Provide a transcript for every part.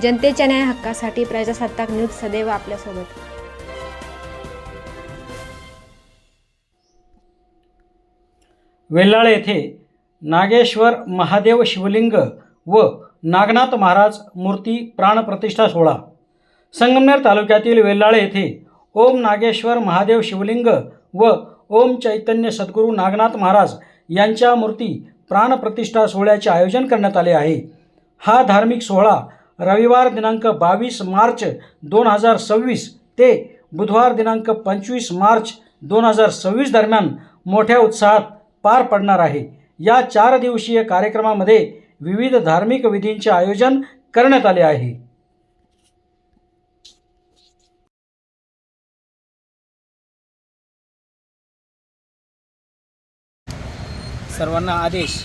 जनतेच्या न्याय हक्कासाठी प्रजासत्ताक न्यूज सदैव आपल्यासोबत। वेल्हाळे येथे नागेश्वर महादेव शिवलिंग व नागनाथ महाराज मूर्ती प्राणप्रतिष्ठा सोहळा। संगमनेर तालुक्यातील वेल्हाळे येथे ओम नागेश्वर महादेव शिवलिंग व ओम चैतन्य सद्गुरू नागनाथ महाराज यांच्या मूर्ती प्राणप्रतिष्ठा सोहळ्याचे आयोजन करण्यात आले आहे। हा धार्मिक सोहळा रविवार दिनांक 22 मार्च 2026 ते बुधवार दिनांक 25 मार्च 2026 दरम्यान मोठ्या उत्साहात पार पडणार आहे। या 4 दिवसीय कार्यक्रमामध्ये विविध धार्मिक विधींचे आयोजन करण्यात आले आहे। सर्वांना आदेश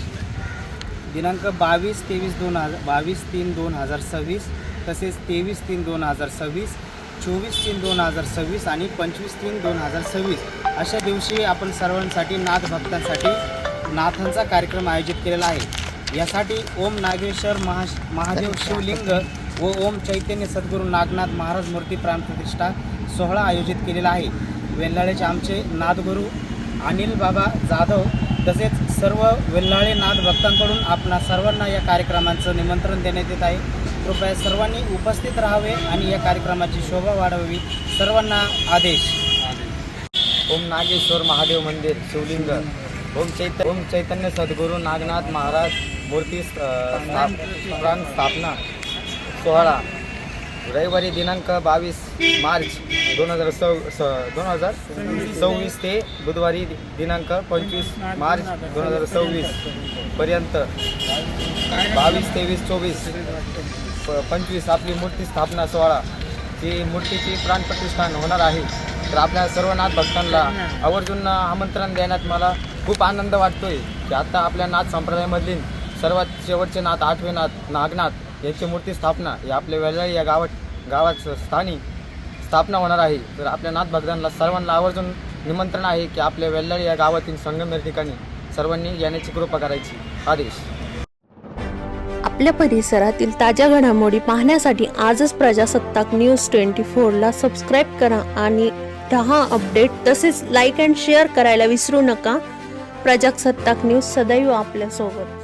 दिनांक 22-3-2026 तसेच 23-3-2026, 24-3-2026 आणि 25-3-2026 अशा दिवशी आपण सर्वांसाठी नाथ भक्तांसाठी नाथांचा कार्यक्रम आयोजित केलेला आहे। यासाठी ओम नागेश्वर महादेव शिवलिंग व ओम चैतन्य सद्गुरू नागनाथ महाराज मूर्ती प्राणप्रतिष्ठा सोहळा आयोजित केलेला आहे। वेल्हाळेचे आमचे नाथगुरू अनिल बाबा जाधव तसेच सर्व वेल्हाळे नाथ भक्तांकडून आपणा सर्वांना या कार्यक्रमाचं निमंत्रण देण्यात येत आहे। कृपया सर्वांनी उपस्थित राहावे आणि या कार्यक्रमाची शोभा वाढवावी, सर्वांना आदेश। ओम नागेश्वर महादेव मंदिर शिवलिंग ओम चैतन्य सद्गुरू नागनाथ महाराज मूर्ती प्राण स्थापना सोहळा रविवारी दिनांक 22 मार्च 2026 ते बुधवारी दिनांक 25 मार्च 2026 पर्यंत 22, 23, 24, 25 आपली मूर्ती स्थापना सोहळा ही मूर्तीची प्राणप्रतिष्ठान होणार आहे। तर आपल्या सर्व नाथ भक्तांना आवर्जून आमंत्रण देण्यात मला खूप आनंद वाटतोय की आता आपल्या नाथ संप्रदायामधील सर्वात शेवटचे नाथ 8वे नाथ नागनाथ यांची मूर्ती स्थापना ही आपल्या वेल्हाळे या गावात स्थानी स्थापना होणार आहे। तर आपल्या नाथ भक्तांना सर्वांना आवर्जून निमंत्रण आहे की आपल्या वेल्हाळे या गावातील संगमनेर ठिकाणी सर्वांनी येण्याची कृपा करायची आदेश। आपल्या परिसरातील ताज्या घडामोडी पाहण्यासाठी आजच प्रजासत्ताक न्यूज 24 ला सबस्क्राईब करा आणि रहा अपडेट। तसेच लाईक अँड शेअर करायला विसरू नका। प्रजासत्ताक न्यूज सदैव आपल्यासोबत।